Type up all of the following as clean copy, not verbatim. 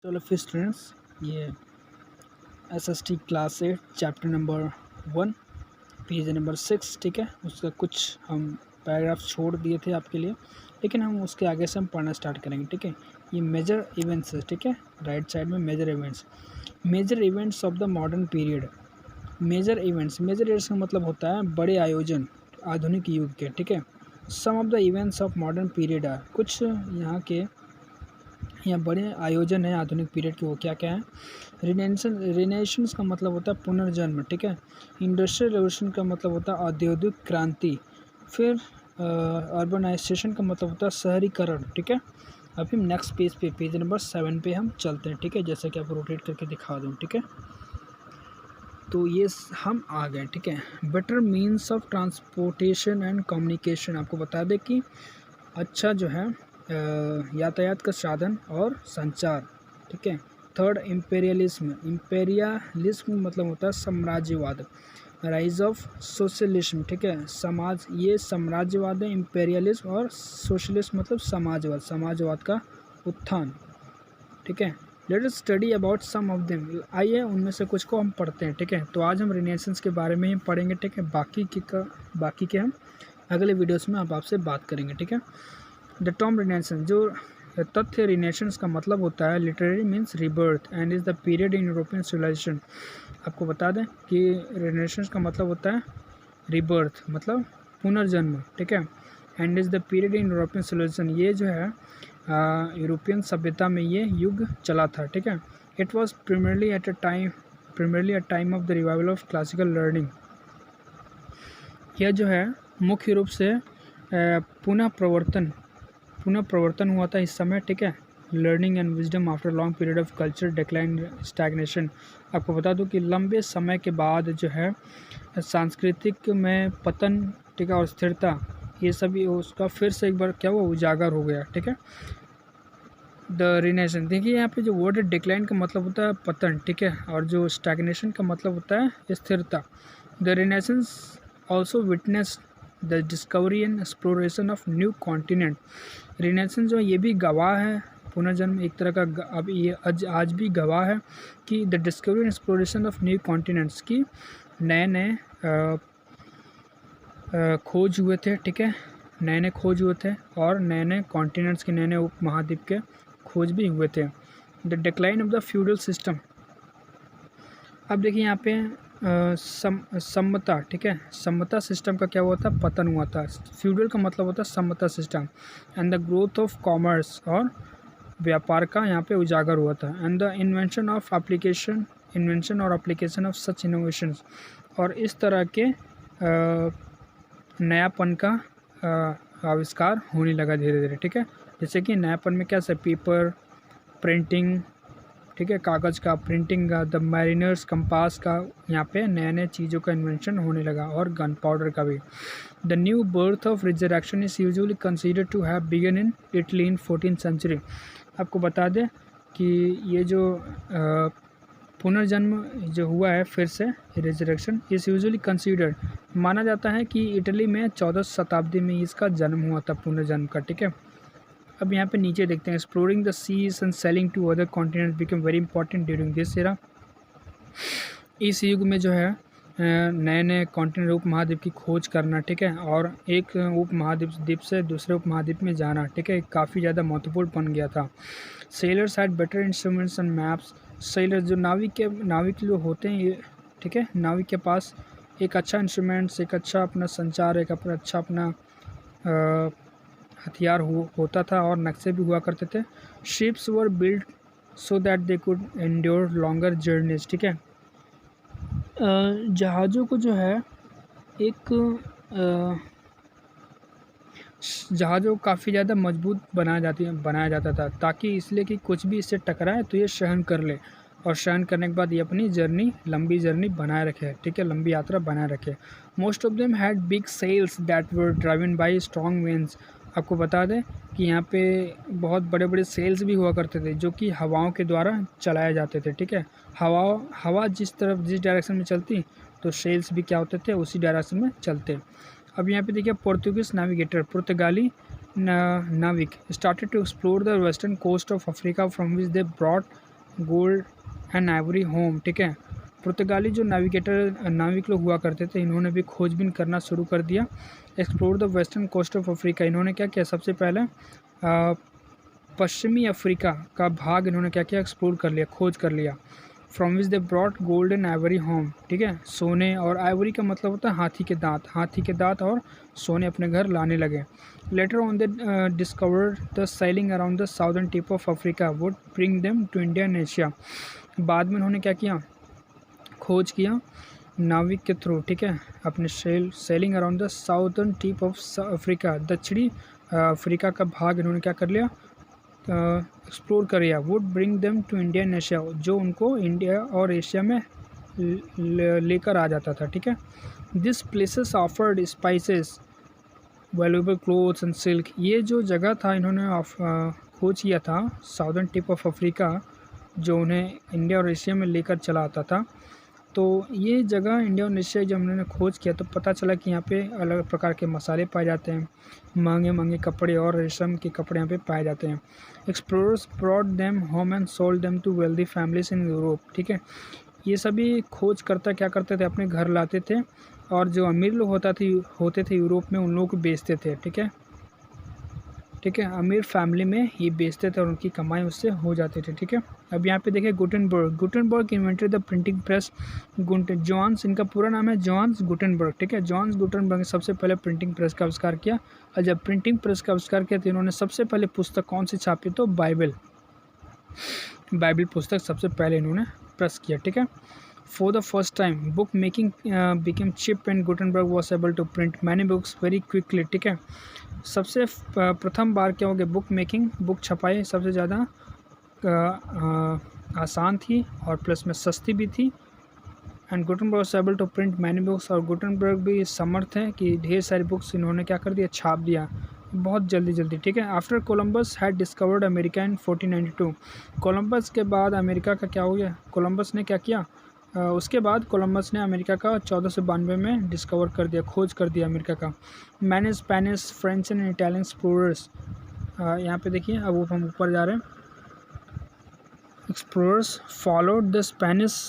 चलो फिर स्टूडेंट्स, ये SST class 8 chapter number 1 page number 6, ठीक है। उसका कुछ हम पैराग्राफ छोड़ दिए थे आपके लिए, लेकिन हम उसके आगे से हम पढ़ना स्टार्ट करेंगे, ठीक है। ये मेजर इवेंट्स है, ठीक है। राइट साइड में major events of the modern period. Major events का मतलब होता है बड़े आयोजन आधुनिक युग के, ठीक है। Some of the events of modern period are, कुछ यहाँ बड़े आयोजन है आधुनिक पीरियड के, वो क्या क्या है। रिनेशंस का मतलब होता है पुनर्जन्म, ठीक है। इंडस्ट्रियल रेवोल्यूशन का मतलब होता है औद्योगिक क्रांति। फिर अर्बनाइजेशन का मतलब होता है शहरीकरण, ठीक है। अभी हम नेक्स्ट पेज पे पेज नंबर 7 पे हम चलते हैं, ठीक है। जैसे कि आप रोटेट करके दिखा दूँ, ठीक है। तो ये हम आ गए, ठीक है। Better means of transportation and communication, आपको बता दें कि अच्छा जो है यातायात का साधन और संचार, ठीक है। थर्ड, इम्पेरियलिज्म मतलब होता है साम्राज्यवाद। राइज ऑफ सोशलिज्म, ठीक है। ये साम्राज्यवाद है, इम्पेरियलिज्म, और सोशलिज्म मतलब समाजवाद का उत्थान, ठीक है। Let us study about some of them, आइए उनमें से कुछ को हम पढ़ते हैं, ठीक है। तो आज हम रिनेसेंस के बारे में ही पढ़ेंगे, ठीक है। बाकी के हम अगले वीडियोस में आपसे बात करेंगे, ठीक है। द टर्म रिनेसेंस, जो तथ्य रिनेसेंस का मतलब होता है, literary means rebirth and is the period in European civilization. आपको बता दें कि रिनेसेंस का मतलब होता है रिबर्थ मतलब पुनर्जन्म, ठीक है। And is the period in European civilization, ये जो है यूरोपियन सभ्यता में ये युग चला था, ठीक है। It was primarily a time of the revival of classical learning. यह जो है मुख्य रूप से पुनः प्रवर्तन हुआ था इस समय, ठीक है। Learning and wisdom after long period of culture decline stagnation. आपको बता दूं कि लंबे समय के बाद जो है सांस्कृतिक में पतन, ठीक है, और स्थिरता, ये सभी उसका फिर से एक बार क्या हुआ, उजागर हो गया, ठीक है। द रिनेशन, देखिए यहाँ पे जो वर्ड है डिक्लाइन का मतलब होता है पतन, ठीक है, और जो स्टैग्नेशन का मतलब होता है स्थिरता। The renaissance also witness the discovery and exploration of new continent. Renaissance जो ये भी गवाह है, पुनर्जन्म एक तरह का अब ये आज भी गवाह है कि the discovery and exploration of new continents की नए नए खोज हुए थे, ठीक है। नए खोज हुए थे और नए नए कॉन्टिनेंट्स के, नए नए उपमहाद्वीप के खोज भी हुए थे। The decline of the feudal system, अब देखिए यहाँ पे सम्मता, ठीक है, सम्मता सिस्टम का क्या हुआ था, पतन हुआ था। फ्यूडल का मतलब होता है सम्मता system. And the growth of commerce, और व्यापार का यहाँ पे उजागर हुआ था। एंड द इन्वेंशन और एप्लीकेशन ऑफ सच इनोवेशंस, और इस तरह के नयापन का आविष्कार होने लगा धीरे धीरे, ठीक है। जैसे कि नयापन में क्या, पेपर प्रिंटिंग, ठीक है, कागज़ का प्रिंटिंग का, द मैरिनर्स कंपास का, यहाँ पे नए नए चीज़ों का इन्वेंशन होने लगा, और गन पाउडर का भी। The new birth of resurrection is usually considered to have begun in Italy in 14th century. आपको बता दें कि ये जो पुनर्जन्म जो हुआ है फिर से रिजरेक्शन, इज़ यूजुअली कंसीडर्ड, माना जाता है कि इटली में 14th शताब्दी में इसका जन्म हुआ था, पुनर्जन्म का, ठीक है। अब यहाँ पे नीचे देखते हैं, exploring the seas and sailing to other continent become very important during this era. इस युग में जो है नए नए कॉन्टिनेंट उपमहाद्वीप की खोज करना, ठीक है, और एक उपमहाद्वीप से दूसरे उपमहाद्वीप में जाना, ठीक है, काफ़ी ज़्यादा महत्वपूर्ण बन गया था। Sellers had better instruments and maps. Seller जो नाविक लोग होते हैं, ये, ठीक है, नाविक के पास एक अच्छा इंस्ट्रूमेंट्स, एक अच्छा अपना संचार, एक अच्छा अपना हथियार होता था, और नक्शे भी हुआ करते थे। Ships were build so that they could endure longer journeys, ठीक है। जहाज़ों को जो है जहाज़ों को काफ़ी ज़्यादा मजबूत बनाया जाता था, ताकि इसलिए कि कुछ भी इससे टकराए तो ये सहन कर ले, और सहन करने के बाद ये अपनी लंबी जर्नी बनाए रखे, ठीक है, लंबी यात्रा बनाए रखे। Most of them had big sails that were driven by strong winds. आपको बता दें कि यहाँ पे बहुत बड़े बड़े सेल्स भी हुआ करते थे, जो कि हवाओं के द्वारा चलाए जाते थे, ठीक है। हवा जिस डायरेक्शन में चलती, तो सेल्स भी क्या होते थे, उसी डायरेक्शन में चलते। अब यहाँ पे देखिए, पोर्तुगीज नाविगेटर, पुर्तगाली नाविक started to explore the western coast of Africa from which they brought gold and ivory home, ठीक है। पुर्तगाली जो नाविक लोग हुआ करते थे, इन्होंने भी खोजबीन करना शुरू कर दिया। Explore the western coast of Africa, इन्होंने क्या किया, सबसे पहले पश्चिमी अफ्रीका का भाग इन्होंने क्या किया, एक्सप्लोर कर लिया, खोज कर लिया। From which they brought gold and ivory home, ठीक है। सोने और आइवरी का मतलब होता है हाथी के दांत और सोने अपने घर लाने लगे। Later on they discovered the sailing around the southern tip of Africa would bring them to India and Asia. बाद में उन्होंने क्या किया, खोज किया नाविक के थ्रू, ठीक है, अपने sailing around the southern tip of Africa, दक्षिणी अफ्रीका का भाग इन्होंने क्या कर लिया, एक्सप्लोर कर लिया। Would bring them to India and Asia, जो उनको इंडिया और एशिया में लेकर आ जाता था, ठीक है। This places offered spices, valuable clothes and silk, ये जो जगह था इन्होंने खोज किया था साउदर्न टिप ऑफ अफ्रीका, जो उन्हें इंडिया और एशिया में लेकर चला आता था। तो ये जगह इंडिया और एशिया जब उन्होंने खोज किया तो पता चला कि यहाँ पे अलग प्रकार के मसाले पाए जाते हैं, महंगे महंगे कपड़े और रेशम के कपड़े यहाँ पे पाए जाते हैं। Explorers brought them home and sold them to wealthy families in Europe, ठीक है। ये सभी खोजकर्ता क्या करते थे, अपने घर लाते थे और जो अमीर लोग होते थे यूरोप में, उन लोगों को बेचते थे, ठीक है, अमीर फैमिली में ये बेचते थे और उनकी कमाई उससे हो जाती थी, ठीक है। अब यहाँ पे देखिए Gutenberg invented the printing press. Johns, इनका पूरा नाम है जॉन्स गुटेनबर्ग, ठीक है। जॉन्स गुटेनबर्ग ने सबसे पहले प्रिंटिंग प्रेस का आविष्कार किया, और जब प्रिंटिंग प्रेस का आविष्कार किया तो इन्होंने सबसे पहले पुस्तक कौन सी छापी, तो बाइबल पुस्तक सबसे पहले इन्होंने प्रेस किया, ठीक है। For the first time, book making became cheap and Gutenberg was able to print many books very quickly, ठीक है। सबसे प्रथम बार क्या हो गया, बुक छपाई सबसे ज़्यादा आसान थी और प्लस में सस्ती भी थी। And Gutenberg was able to print many books, और गुटेनबर्ग भी समर्थ है कि ढेर सारी बुक्स इन्होंने क्या कर दिया, छाप दिया बहुत जल्दी, ठीक है। After Columbus had discovered America in 1492, Columbus के बाद अमेरिका का क्या हो गया, कोलम्बस ने क्या किया, उसके बाद कोलंबस ने अमेरिका का 1492 में डिस्कवर कर दिया, खोज कर दिया अमेरिका का। Many Spanish, French and Italian explorers, यहाँ पे देखिए अब हम ऊपर जा रहे हैं। Explorers followed the Spanish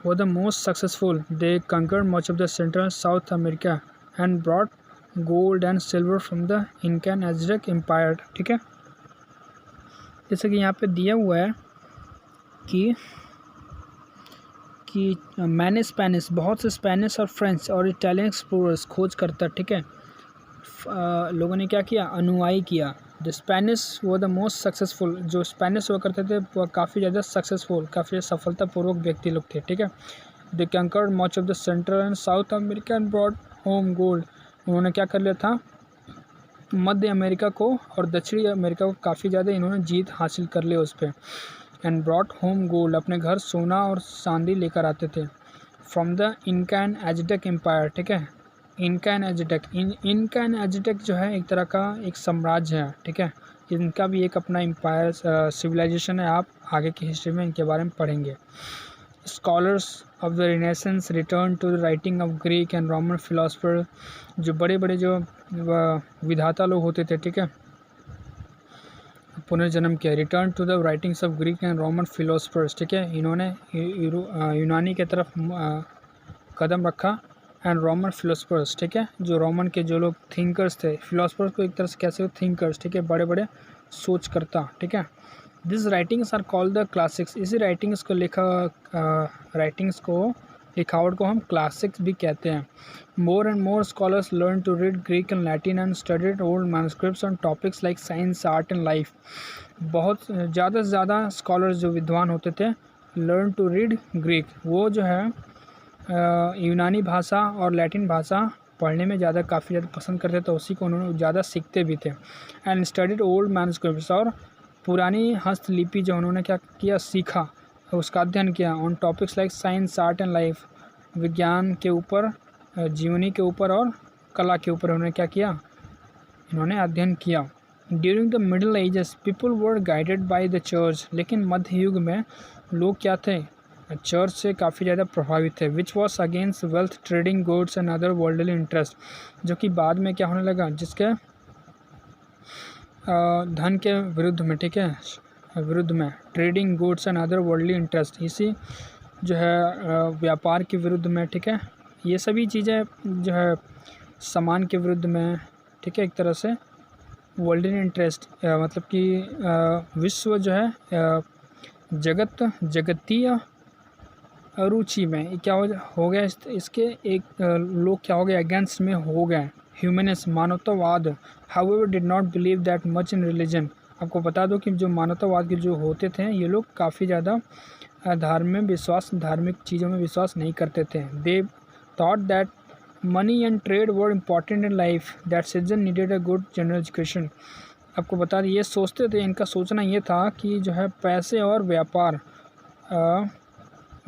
were the most successful, they conquered much of the central South America and brought gold and silver from the Inca and Aztec empire, ठीक है। जैसे कि यहाँ पे दिया हुआ है कि मैंने स्पेनिश, बहुत से स्पेनिश और फ्रेंच और इटालियन एक्सप्लोरर्स खोज करता, ठीक है, लोगों ने क्या किया, अनुयायी किया। द स्पेनिश वो द मोस्ट सक्सेसफुल, जो स्पेनिश हुआ करते थे वह काफ़ी ज़्यादा सक्सेसफुल, काफ़ी सफलतापूर्वक व्यक्ति लोग थे, ठीक है। The conquered much of the central and south America and brought home gold, उन्होंने क्या कर लिया था, मध्य अमेरिका को और दक्षिणी अमेरिका को काफ़ी ज़्यादा इन्होंने जीत हासिल कर लिया उस पर। एंड ब्रॉट होम गोल्ड, अपने घर सोना और चांदी लेकर आते थे। From the Inca and Aztec empire, ठीक है। इंका एंड एज़टेक जो है एक तरह का एक साम्राज्य है, ठीक है। इनका भी एक अपना एम्पायर सिविलाइजेशन है, आप आगे की हिस्ट्री में इनके बारे में पढ़ेंगे। Scholars of the renaissance return to the writing of Greek and Roman philosopher, जो बड़े बड़े जो विधाता लोग होते थे, ठीक है, पुनर्जन्म किया। Return to the writings of Greek and Roman philosophers, ठीक है, इन्होंने यूनानी के तरफ कदम रखा। एंड रोमन फिलोसफर्स, ठीक है, जो रोमन के जो लोग थिंकर्स थे, फिलोसफर्स को एक तरह से कैसे थिंकर्स, ठीक है, बड़े बड़े सोचकर्ता, ठीक है। This writings are called the classics, इसी राइटिंग्स को लिखावट को हम क्लासिक्स भी कहते हैं। More and more scholars learn to read Greek and Latin and studied old manuscripts on topics like science, art and life. बहुत ज़्यादा से ज़्यादा स्कॉलर्स जो विद्वान होते थे, लर्न टू रीड ग्रीक, वो जो है यूनानी भाषा और लैटिन भाषा पढ़ने में ज़्यादा काफ़ी ज़्यादा पसंद करते थे, उसी को उन्होंने ज़्यादा सीखते भी थे। एंड स्टडीड ओल्ड मैनुस्क्रिप्ट्स, और पुरानी हस्तलिपि जो उन्होंने क्या किया, सीखा, उसका अध्ययन किया। On topics like science, art and life, विज्ञान के ऊपर, जीवनी के ऊपर और कला के ऊपर उन्होंने क्या किया, इन्होंने अध्ययन किया। During the middle ages people were guided by the church, लेकिन मध्य युग में लोग क्या थे, चर्च से काफ़ी ज़्यादा प्रभावित थे। Which was against wealth, trading, goods and other worldly interest, जो कि बाद में क्या होने लगा, जिसके धन के विरुद्ध में, ठीक है, विरुद्ध में, trading goods and other worldly interest, इसी जो है व्यापार के विरुद्ध में, ठीक है। ये सभी चीज़ें जो है सामान के विरुद्ध में, ठीक है, एक तरह से वर्ल्डली इंटरेस्ट मतलब कि विश्व जो है जगतीय रुचि में क्या हो गया, इसके एक लोग क्या हो गए, अगेंस्ट में हो गए। ह्यूमनिस्ट मानवतावाद, however did not believe that much in religion. आपको बता दो कि जो मानवतावाद के जो होते थे ये लोग काफ़ी ज़्यादा धार्मिक चीज़ों में विश्वास नहीं करते थे। They thought that money and trade were important in life, that citizen needed a good general education. आपको बता दें ये सोचते थे, इनका सोचना ये था कि जो है पैसे और व्यापार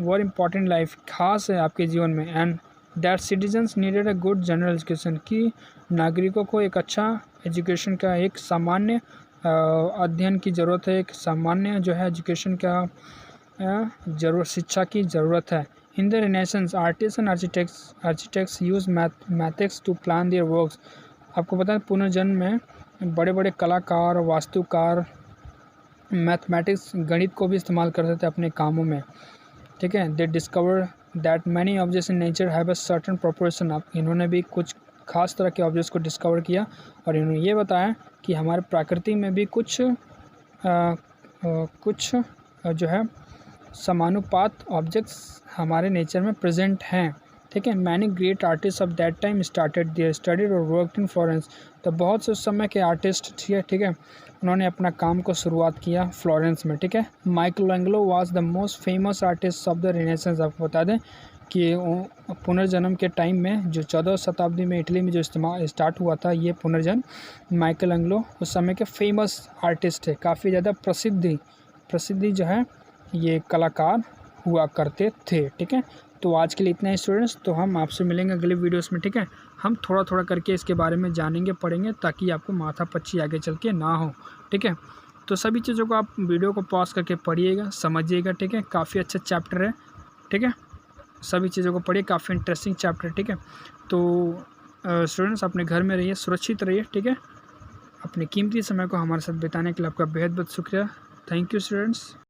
वर इम्पॉर्टेंट लाइफ, खास है आपके जीवन में। And that citizens needed a good general education, कि नागरिकों को एक अच्छा एजुकेशन का, एक सामान्य अध्ययन की ज़रूरत है, एक सामान्य जो है एजुकेशन का जरूर शिक्षा की ज़रूरत है। In the renaissance artist and architects use maths to plan their works. आपको पता है पुनर्जन्म में बड़े बड़े कलाकार, वास्तुकार मैथमेटिक्स, गणित को भी इस्तेमाल करते थे अपने कामों में, ठीक है। दे discover that many objects in nature have a certain proportion. अब इन्होंने भी कुछ खास तरह के ऑब्जेक्ट्स को डिस्कवर किया और इन्होंने ये बताया कि हमारे प्रकृति में भी कुछ जो है समानुपात ऑब्जेक्ट्स हमारे नेचर में प्रेजेंट हैं, ठीक है। Many great artist of that time started their studied और वर्कड इन फ्लोरेंस। तो बहुत से उस समय के आर्टिस्ट थे, ठीक है, उन्होंने अपना काम को शुरुआत किया फ्लोरेंस में, ठीक है। Michelangelo was the most famous artist of the renaissance. आपको बता दें कि पुनर्जन्म के टाइम में जो 14वीं शताब्दी में इटली में जो स्टार्ट हुआ था ये पुनर्जन्म, माइकलएंजेलो उस समय के फेमस आर्टिस्ट थे, काफ़ी ज़्यादा प्रसिद्धि जो है ये कलाकार हुआ करते थे, ठीक है। तो आज के लिए इतना ही स्टूडेंट्स, तो हम आपसे मिलेंगे अगले वीडियोस में, ठीक है। हम थोड़ा थोड़ा करके इसके बारे में जानेंगे, पढ़ेंगे, ताकि आपको माथापच्ची आगे चल के ना हो, ठीक है। तो सभी चीज़ों को आप वीडियो को पॉज करके पढ़िएगा, समझिएगा, ठीक है। काफ़ी अच्छा चैप्टर है, ठीक है। सभी चीज़ों को पढ़िए, काफ़ी इंटरेस्टिंग चैप्टर है, ठीक है। तो स्टूडेंट्स अपने घर में रहिए, सुरक्षित रहिए, ठीक है। अपने कीमती समय को हमारे साथ बिताने के लिए आपका बेहद बहुत शुक्रिया। Thank you students.